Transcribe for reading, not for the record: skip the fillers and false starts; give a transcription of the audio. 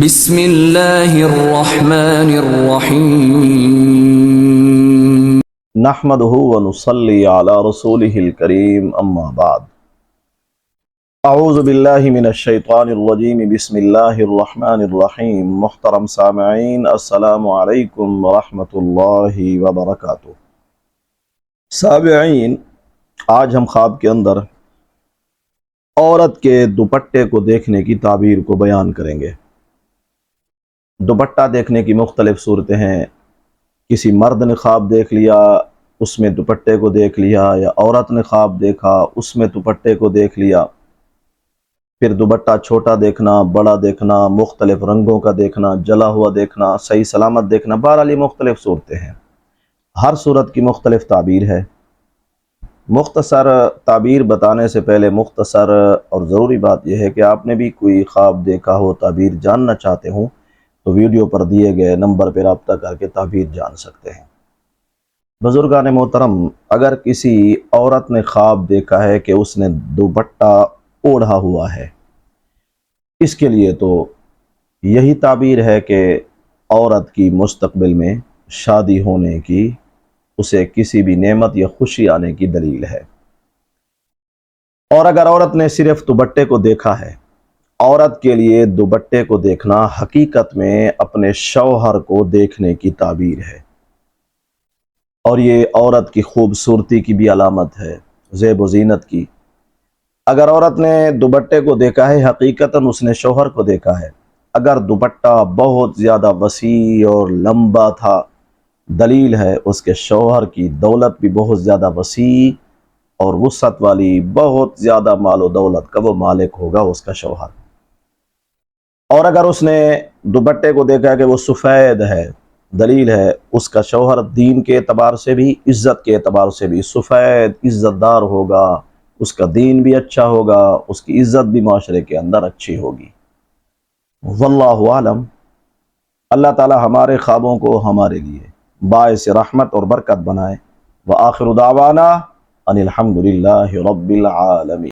بسم اللہ الرحمن الرحیم نحمده ونصلی علی رسوله الکریم اما بعد اعوذ باللہ من الشیطان الرجیم بسم اللہ الرحمن الرحیم محترم سامعین السلام علیکم ورحمۃ اللہ وبرکاتہ۔ سامعین، آج ہم خواب کے اندر عورت کے دوپٹے کو دیکھنے کی تعبیر کو بیان کریں گے۔ دوپٹہ دیکھنے کی مختلف صورتیں ہیں۔ کسی مرد نے خواب دیکھ لیا، اس میں دوپٹے کو دیکھ لیا، یا عورت نے خواب دیکھا، اس میں دوپٹے کو دیکھ لیا۔ پھر دوپٹہ چھوٹا دیکھنا، بڑا دیکھنا، مختلف رنگوں کا دیکھنا، جلا ہوا دیکھنا، صحیح سلامت دیکھنا، بہرحال یہ مختلف صورتیں ہیں۔ ہر صورت کی مختلف تعبیر ہے۔ مختصر تعبیر بتانے سے پہلے مختصر اور ضروری بات یہ ہے کہ آپ نے بھی کوئی خواب دیکھا ہو، تعبیر جاننا چاہتے ہوں تو ویڈیو پر دیے گئے نمبر پہ رابطہ کر کے تعبیر جان سکتے ہیں۔ بزرگان محترم، اگر کسی عورت نے خواب دیکھا ہے کہ اس نے دوپٹہ اوڑھا ہوا ہے، اس کے لیے تو یہی تعبیر ہے کہ عورت کی مستقبل میں شادی ہونے کی، اسے کسی بھی نعمت یا خوشی آنے کی دلیل ہے۔ اور اگر عورت نے صرف دوپٹے کو دیکھا ہے، عورت کے لیے دوپٹے کو دیکھنا حقیقت میں اپنے شوہر کو دیکھنے کی تعبیر ہے، اور یہ عورت کی خوبصورتی کی بھی علامت ہے، زیب و زینت کی۔ اگر عورت نے دوپٹے کو دیکھا ہے، حقیقتاً اس نے شوہر کو دیکھا ہے۔ اگر دوپٹہ بہت زیادہ وسیع اور لمبا تھا، دلیل ہے اس کے شوہر کی دولت بھی بہت زیادہ وسیع اور وسعت والی، بہت زیادہ مال و دولت کا وہ مالک ہوگا اس کا شوہر۔ اور اگر اس نے دوپٹے کو دیکھا کہ وہ سفید ہے، دلیل ہے اس کا شوہر دین کے اعتبار سے بھی، عزت کے اعتبار سے بھی سفید عزت دار ہوگا، اس کا دین بھی اچھا ہوگا، اس کی عزت بھی معاشرے کے اندر اچھی ہوگی۔ واللہ عالم۔ اللہ تعالی ہمارے خوابوں کو ہمارے لیے باعث رحمت اور برکت بنائے۔ وآخر دعوانا ان الحمد للہ رب العالمین۔